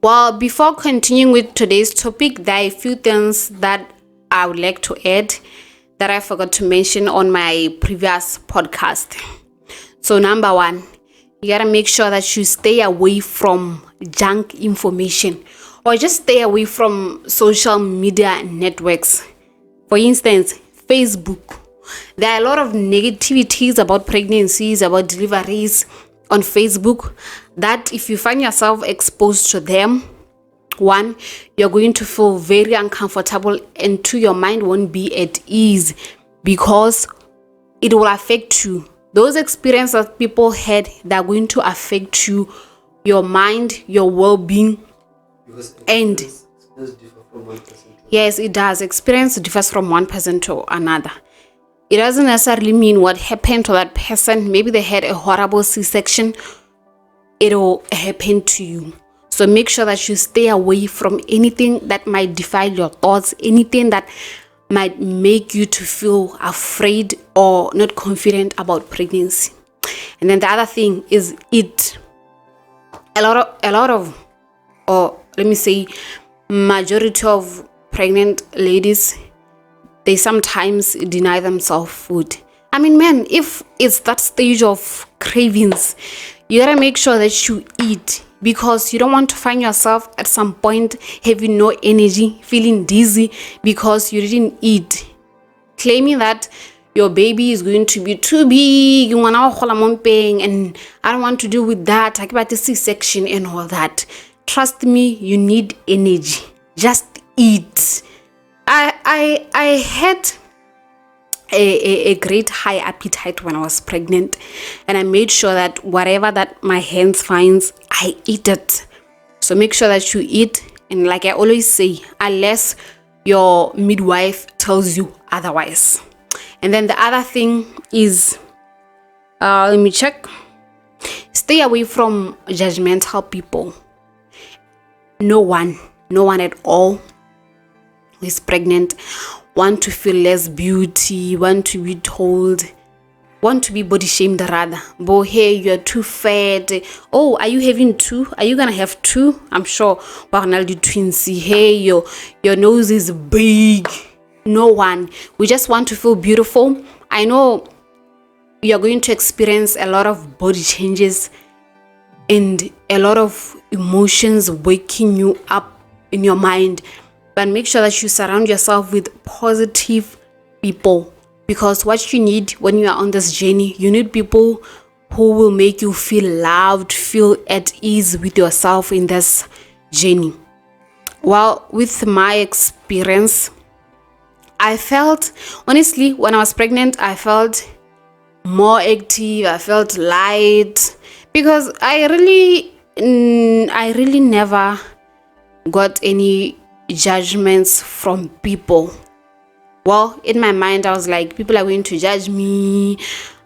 Well, before continuing with today's topic, there are a few things that I would like to add that I forgot to mention on my previous podcast. So, number one, you gotta make sure that you stay away from junk information or just stay away from social media networks. For instance, Facebook. There are a lot of negativities about pregnancies, about deliveries on Facebook that if you find yourself exposed to them, one, you're going to feel very uncomfortable, and two, your mind won't be at ease because it will affect you. Those experiences that people had, they're going to affect you, your mind, your well-being. And differ from one person to yes, it does. Experience differs from one person to another. It doesn't necessarily mean what happened to that person. Maybe they had a horrible C-section. It'll happen to you. So make sure that you stay away from anything that might defile your thoughts, anything that might make you to feel afraid or not confident about pregnancy. And then the other thing is eat. A lot of, or let me say, majority of pregnant ladies, they sometimes deny themselves food. I mean, man, if it's that stage of cravings, you gotta make sure that you eat because you don't want to find yourself at some point having no energy, feeling dizzy because you didn't eat. Claiming that your baby is going to be too big, and I don't want to deal with that. I about the C-section and all that. Trust me, you need energy. Just eat. I had a great high appetite when I was pregnant, and I made sure that whatever that my hands finds, I eat it. So make sure that you eat, and like I always say, unless your midwife tells you otherwise. And then the other thing is, let me check. Stay away from judgmental people. No one at all who is pregnant want to feel less beauty, want to be told, want to be body shamed rather. But hey, you're too fat. Oh, are you having two? Are you gonna have two? I'm sure Barnaldi twins. Hey, your nose is big. No one. We just want to feel beautiful. I know you're going to experience a lot of body changes and a lot of emotions waking you up in your mind. But make sure that you surround yourself with positive people, because what you need when you are on this journey, you need people who will make you feel loved, feel at ease with yourself in this journey. Well, with my experience, I felt, honestly, when I was pregnant, I felt more active, I felt light, because I really never got any judgments from people. Well, in my mind, I was like, people are going to judge me.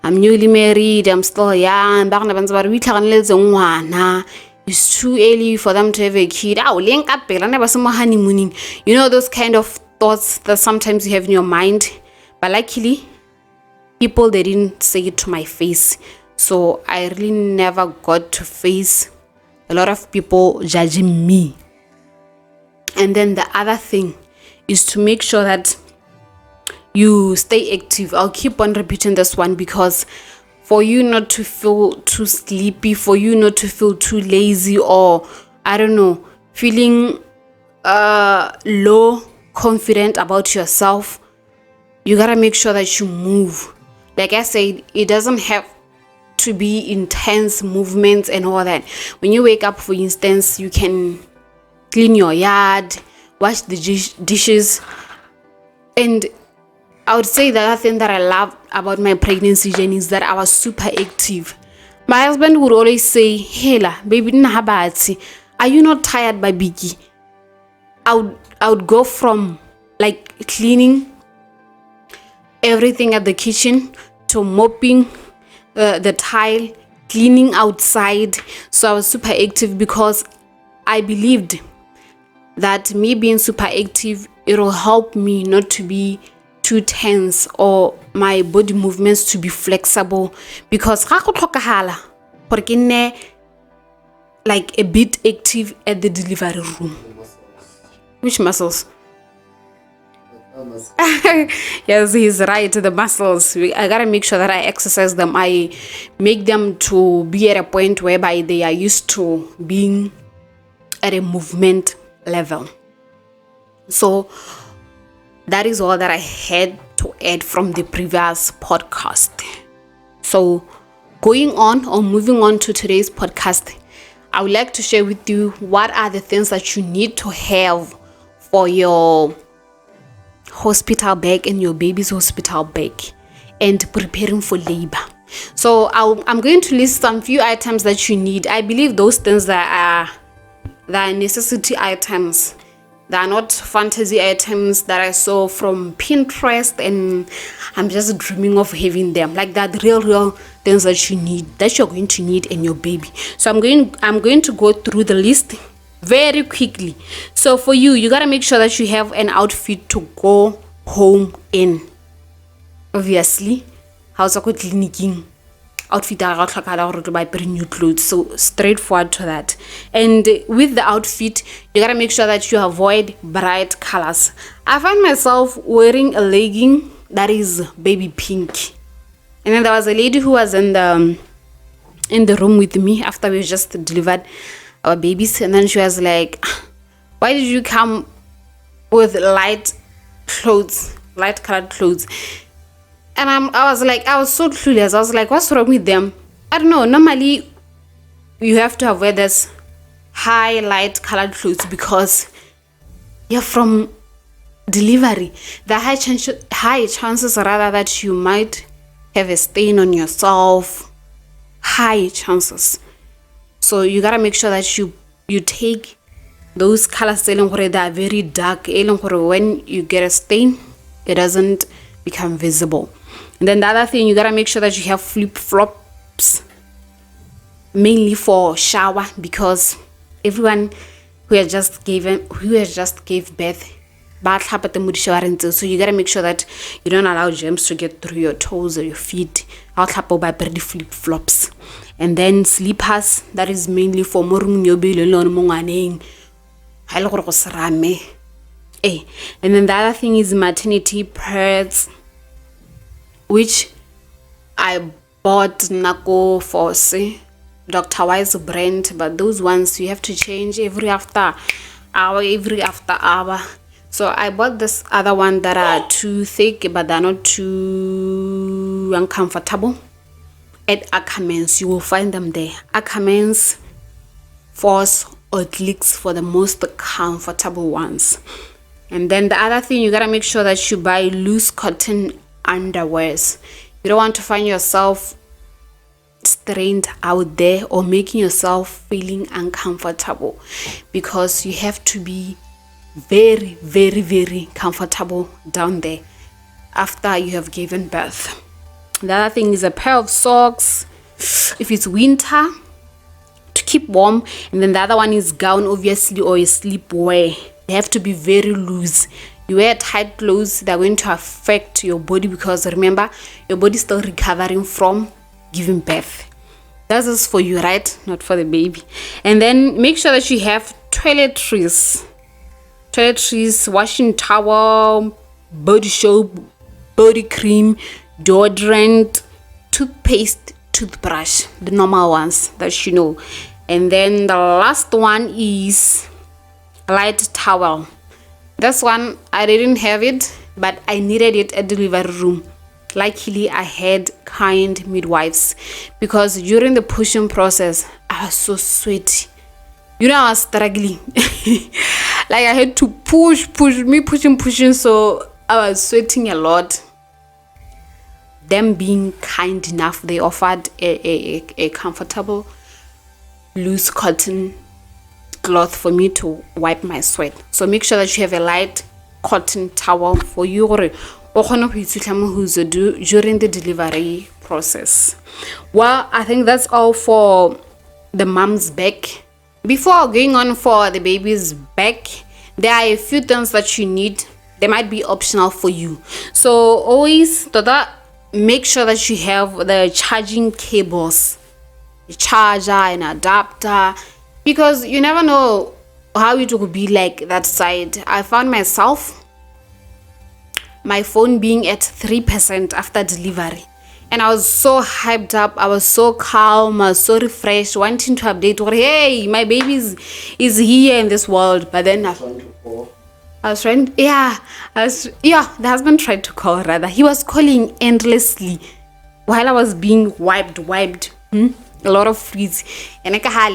I'm newly married, I'm still young. It's too early for them to have a kid. You know, those kind of thoughts that sometimes you have in your mind. But luckily, people, they didn't say it to my face. So I really never got to face a lot of people judging me. And then the other thing is to make sure that you stay active. I'll keep on repeating this one because for you not to feel too sleepy, for you not to feel too lazy, or I don't know, feeling low confident about yourself, you gotta make sure that you move. Like I said, it doesn't have to be intense movements and all that. When you wake up, for instance, you can clean your yard, wash the dishes. And I would say the other thing that I love about my pregnancy journey is that I was super active. My husband would always say, "Hela, baby, are you not tired by Biggie?" I would go from like cleaning everything at the kitchen to mopping the tile, cleaning outside. So I was super active because I believed that me being super active, it will help me not to be too tense or my body movements to be flexible, because ga go tlhokahala gore ke nne like a bit active at the delivery room. The muscles. Which muscles? The muscles. Yes, he's right. The muscles. I gotta make sure that I exercise them. I make them to be at a point whereby they are used to being at a movement level. So that is all that I had to add from the previous podcast. So going on or moving on to today's podcast, I would like to share with you what are the things that you need to have for your hospital bag and your baby's hospital bag and preparing for labor. So I'm going to list some few items that you need. I believe those things that are necessity items. They are not fantasy items that I saw from Pinterest and I'm just dreaming of having them. Like that real things that you need, that you're going to need in your baby. So I'm going to go through the list very quickly. So for you gotta make sure that you have an outfit to go home in. Obviously, how's a good clinicing outfit to buy brand new clothes, so straightforward to that. And with the outfit, you gotta make sure that you avoid bright colors. I find myself wearing a legging that is baby pink, and then there was a lady who was in the room with me after we just delivered our babies, and then she was like, why did you come with light colored clothes? And I was so clueless. I was like, what's wrong with them? I don't know. Normally, you have to wear this high light colored clothes because you're from delivery. The high chances rather that you might have a stain on yourself. High chances. So you gotta make sure that you take those colors that are very dark. When you get a stain, it doesn't become visible. And then the other thing, you gotta make sure that you have flip-flops, mainly for shower, because everyone who has just gave birth, so you gotta make sure that you don't allow germs to get through your toes or your feet. I'll clap by pretty flip-flops. And then slippers, that is mainly for and then the other thing is maternity pads, which I bought Nako Force, Dr. Wise brand, but those ones you have to change every after hour. So I bought this other one that are too thick, but they're not too uncomfortable. At Ackermans, you will find them there. Ackermans, Force, or Clicks for the most comfortable ones. And then the other thing, you gotta make sure that you buy loose cotton underwears. You don't want to find yourself strained out there or making yourself feeling uncomfortable, because you have to be very, very, very comfortable down there after you have given birth. The other thing is a pair of socks if it's winter to keep warm, and then the other one is gown, obviously, or a sleepwear. They have to be very loose. You wear tight clothes, they're going to affect your body, because remember, your body is still recovering from giving birth. That is for you, right? Not for the baby. And then make sure that you have toiletries, washing towel, body soap, body cream, deodorant, toothpaste, toothbrush, the normal ones that you know. And then the last one is light towel. This one I didn't have it, but I needed it at the delivery room. Luckily I had kind midwives, because during the pushing process I was so sweaty. I was struggling. Like I had to pushing, so I was sweating a lot. Them being kind enough, they offered a comfortable loose cotton cloth for me to wipe my sweat. So make sure that you have a light cotton towel for you during the delivery process. Well, I think that's all for the mom's back. Before going on for the baby's back, there are a few things that you need. They might be optional for you. So always make sure that you have the charging cables, a charger, an adapter, because you never know how it will be like that side. I found myself, my phone being at 3% after delivery, and I was so hyped up, I was so calm, I was so refreshed, wanting to update, hey, my baby is here in this world. But then Trying to call. the husband tried to call, rather. He was calling endlessly while I was being wiped. A lot of freeze. And how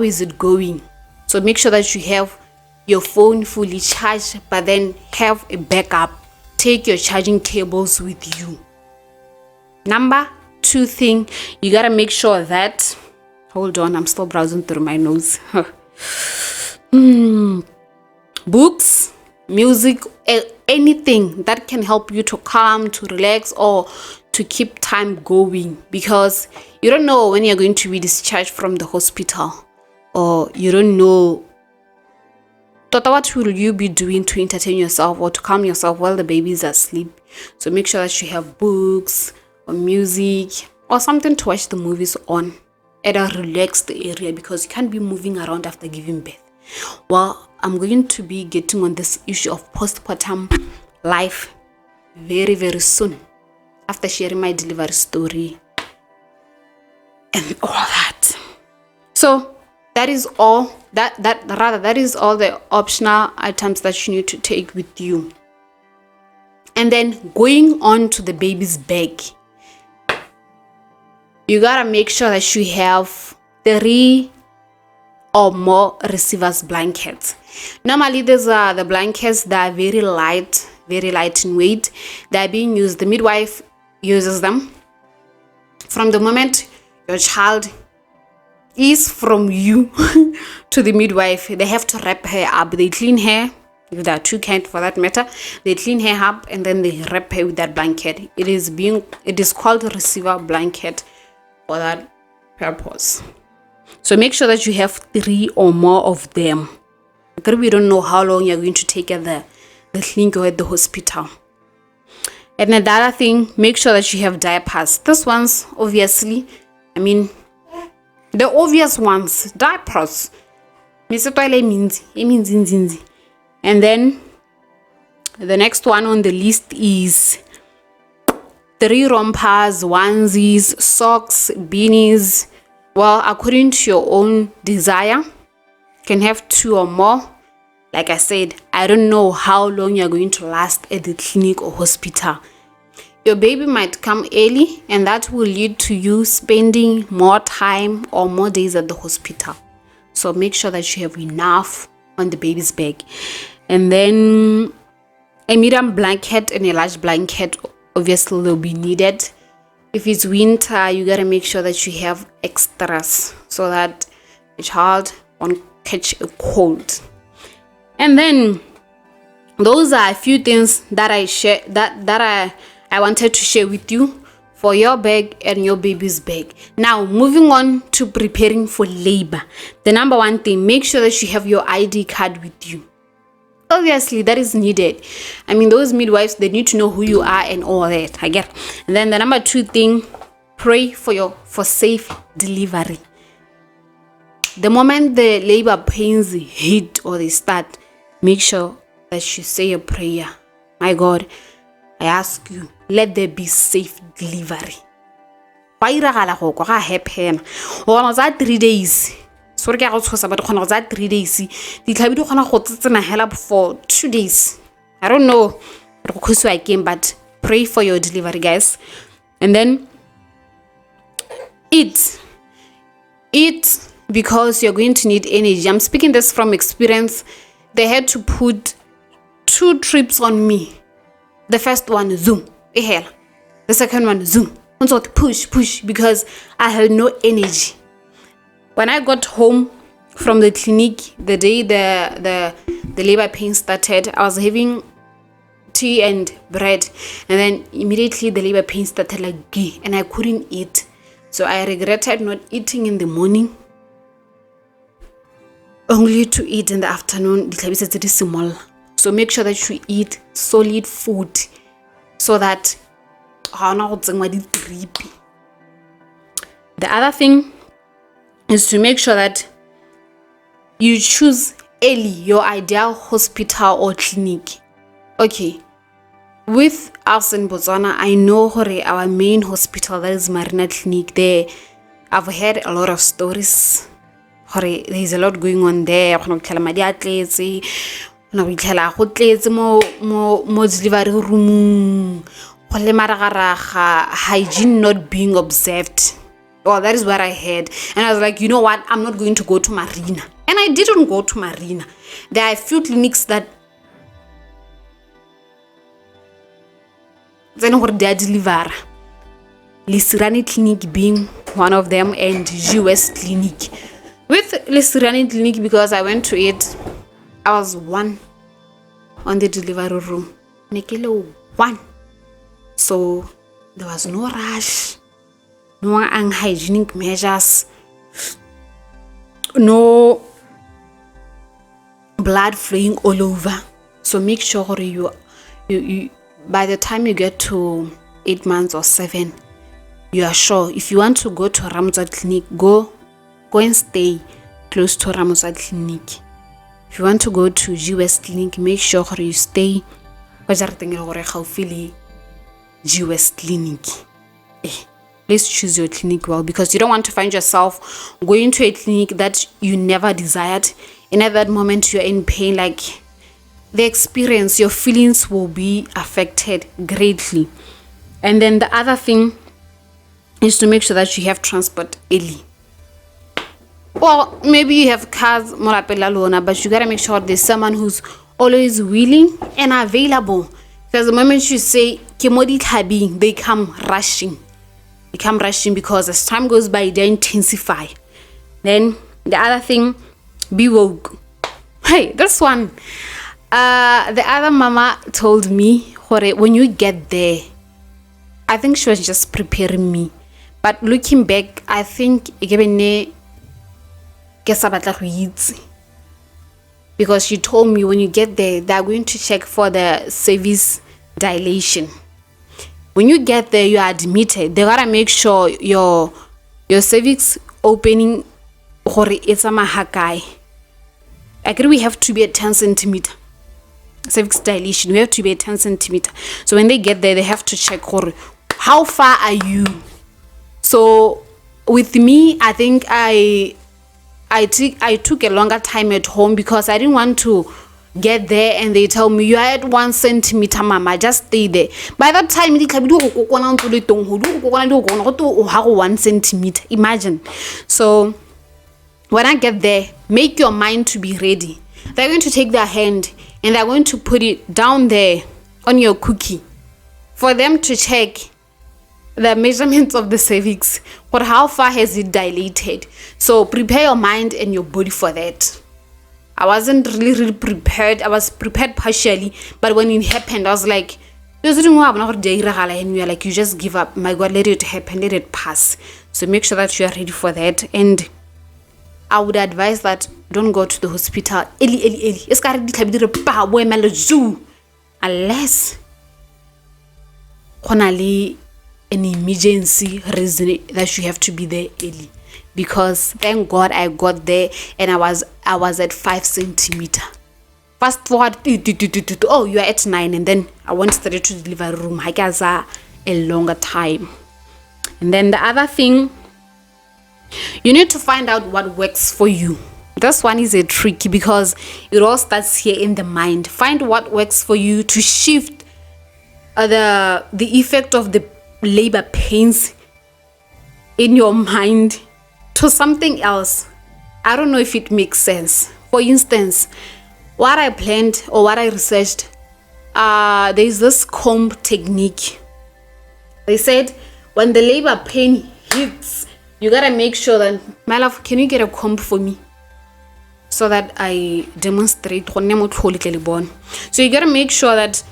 is it going? So make sure that you have your phone fully charged, but then have a backup. Take your charging cables with you. Number 2 thing, you gotta make sure that, hold on, I'm still browsing through my notes. Books, music, anything that can help you to calm, to relax, or to keep time going, because you don't know when you're going to be discharged from the hospital, or you don't know what will you be doing to entertain yourself or to calm yourself while the baby is asleep. So make sure that you have books or music or something to watch the movies on at a relaxed area, because you can't be moving around after giving birth. Well, I'm going to be getting on this issue of postpartum life very, very soon, after sharing my delivery story and all that. So that is all that is all the optional items that you need to take with you. And then going on to the baby's bag, you gotta make sure that you have 3 or more receivers blankets. Normally these are the blankets that are very light in weight. They are being used, the midwife uses them from the moment your child is from you to the midwife. They have to wrap her up. They clean her, if there are 2 kinds for that matter. They clean her up and then they wrap her with that blanket. It is called a receiver blanket for that purpose. So make sure that you have 3 or more of them, because we don't know how long you're going to take at the clinic or at the hospital. And the other thing, make sure that you have diapers. This one's obviously, the obvious ones, diapers. And then the next one on the list is 3 rompers, onesies, socks, beanies. Well, according to your own desire, you can have 2 or more. Like I said, I don't know how long you're going to last at the clinic or hospital. Your baby might come early, and that will lead to you spending more time or more days at the hospital. So make sure that you have enough on the baby's bag. And then a medium blanket and a large blanket obviously will be needed. If it's winter, you gotta make sure that you have extras so that the child won't catch a cold. And then those are a few things that I wanted to share with you for your bag and your baby's bag. Now, moving on to preparing for labor. The number 1 thing, make sure that you have your ID card with you. Obviously, that is needed. Those midwives, they need to know who you are and all that. I get. And then the number 2 thing, pray for safe delivery. The moment the labor pains hit or they start, make sure that you say a prayer. My God, I ask you, let there be safe delivery. 3 days. Sorry, I go tshosa, but gona go 3 days. Ditlhabi di gona go tsena hela for 2 days. I don't know because I came, but pray for your delivery, guys. And then eat, because you're going to need energy. I'm speaking this from experience. They had to put 2 trips on me. The first one, zoom, the second one, zoom, push, because I had no energy. When I got home from the clinic, the day the labor pain started, I was having tea and bread, and then immediately the labor pain started like gay, and I couldn't eat. So I regretted not eating in the morning, only to eat in the afternoon. So make sure that you eat solid food so that the other thing, is to make sure that you choose early your ideal hospital or clinic. Okay, with us in Botswana, I know our main hospital, that is Marina Clinic. There, I've heard a lot of stories. There's a lot going on there. Mo delivery room, hygiene not being observed. Well, that is what I heard. And I was like, you know what? I'm not going to go to Marina. And I didn't go to Marina. There are a few clinics that they are deliver. Lisirani Clinic being one of them, and US Clinic. With Lisirani Clinic, because I went to it, I was one on the delivery room. Nekelo one. So there was no rush, no unhygienic measures, no blood flowing all over. So make sure you by the time you get to 8 months or 7, you are sure. If you want to go to Ramzat Clinic, go and stay close to Ramzat Clinic. If you want to go to US Clinic, make sure you stay US Clinic. Let's choose your clinic well, because you don't want to find yourself going to a clinic that you never desired, and at that moment you're in pain. Like, the experience, your feelings will be affected greatly. And then the other thing is to make sure that you have transport early. Well, maybe you have cars, but you gotta make sure there's someone who's always willing and available. Because the moment you say they come rushing. They come rushing, because as time goes by, they intensify. Then the other thing, be woke. Hey, this one. The other mama told me, when you get there, I think she was just preparing me. But looking back, I think because she told me when you get there, they're going to check for the cervix dilation. When you get there, you are admitted. They gotta make sure your cervix opening it's a mahakai. I agree, we have to be at 10 centimeter. Cervix dilation, we have to be at 10 centimeter. So when they get there, they have to check how far are you. So with me, I think I took a longer time at home, because I didn't want to get there and they tell me you are at 1 centimeter, mama, just stay there. By that time, 1 centimeter. Imagine. So when I get there, make your mind to be ready. They're going to take their hand and they're going to put it down there on your cookie for them to check the measurements of the cervix, or how far has it dilated. So prepare your mind and your body for that. I wasn't really prepared. I was prepared partially, but when it happened, I was like, and we are like, you just give up. My God, let it happen, let it pass. So make sure that you are ready for that. And I would advise that don't go to the hospital early. Unless an emergency reason that you have to be there early. Because thank God I got there and I was at 5 centimeter. Fast forward, oh, you are at 9, and then I went straight to the delivery room. I guess a longer time. And then the other thing, you need to find out what works for you. This one is a tricky, because it all starts here in the mind. Find what works for you to shift the effect of the labor pains in your mind to something else. I don't know if it makes sense. For instance, what I planned or what I researched, there's this comb technique. They said when the labor pain hits, you gotta make sure that, my love, can you get a comb for me so that I demonstrate? So you gotta make sure that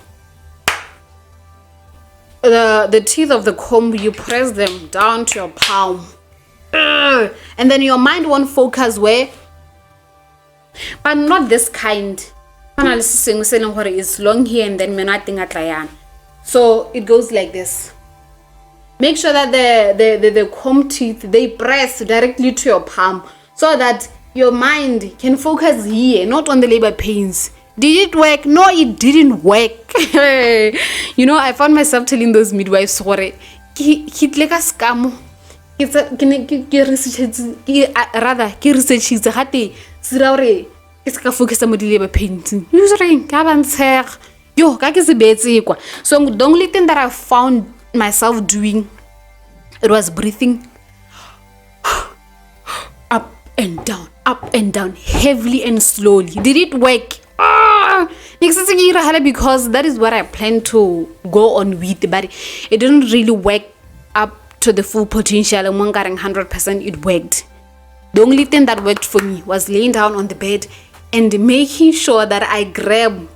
the teeth of the comb, you press them down to your palm, and then your mind won't focus where, but not this kind. It's long here and then so it goes like this. make sure that the comb teeth, they press directly to your palm so that your mind can focus here, not on the labor pains. Did it work? No, it didn't work. You know, I found myself telling those midwives, sorry, ke scam. Ke research gate sira gore ke se ka focus mo di labor pains. Usually ka bantshega. Yo, ka ke se betse kwa. So the only thing that I found myself doing, it was breathing up and down, heavily and slowly. Did it work? Because that is what I planned to go on with, but it didn't really work up to the full potential. 100% it worked. The only thing that worked for me was laying down on the bed and making sure that I grab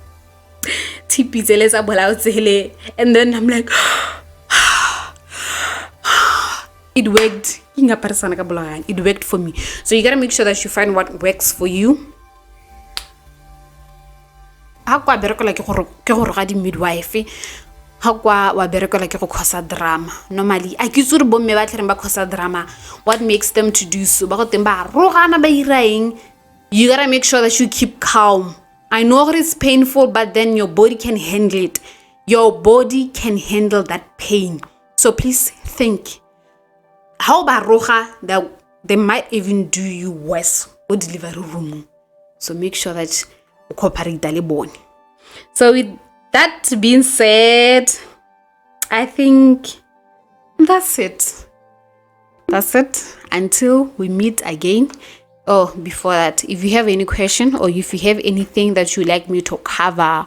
and then I'm like, it worked. It worked for me. So you gotta make sure that you find what works for you. Ha kwa berekola ke go ga di midwife, ha kwa wa berekola ke go khosa drama. Normally a ke tsure bo mme ba tlhereng ba khosa drama, what makes them to do so ba go teng ba rogana ba iraeng. You gotta make sure that you keep calm. I know it's painful, but then your body can handle it. Your body can handle that pain. So please think. How ba roga that they might even do you worse or delivery room. So make sure that you cooperate le bone. So with that being said, I think that's it. That's it. Until we meet again. Oh, before that, if you have any question or if you have anything that you'd like me to cover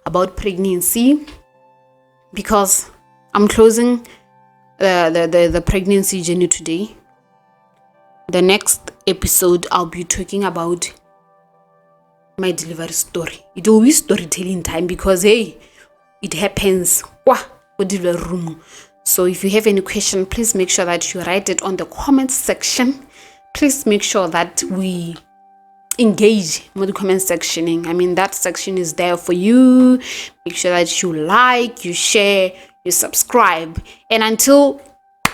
about pregnancy, because I'm closing the pregnancy journey today. The next episode, I'll be talking about my delivery story. It will be storytelling time because, hey, it happens. Delivery room. So if you have any question, please make sure that you write it on the comment section. Please make sure that we engage with the comment section. I mean, that section is there for you. Make sure that you like, you share, you subscribe. And until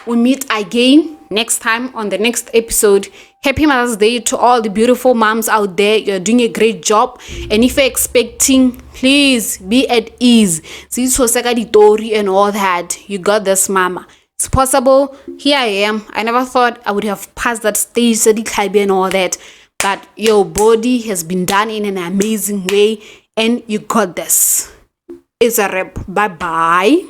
we meet again next time on the next episode, happy Mother's Day to all the beautiful moms out there. You're doing a great job. And if you're expecting, please be at ease. And all that. You got this, mama. It's possible. Here I am. I never thought I would have passed that stage, and all that. But your body has been done in an amazing way. And you got this. It's a wrap. Bye-bye.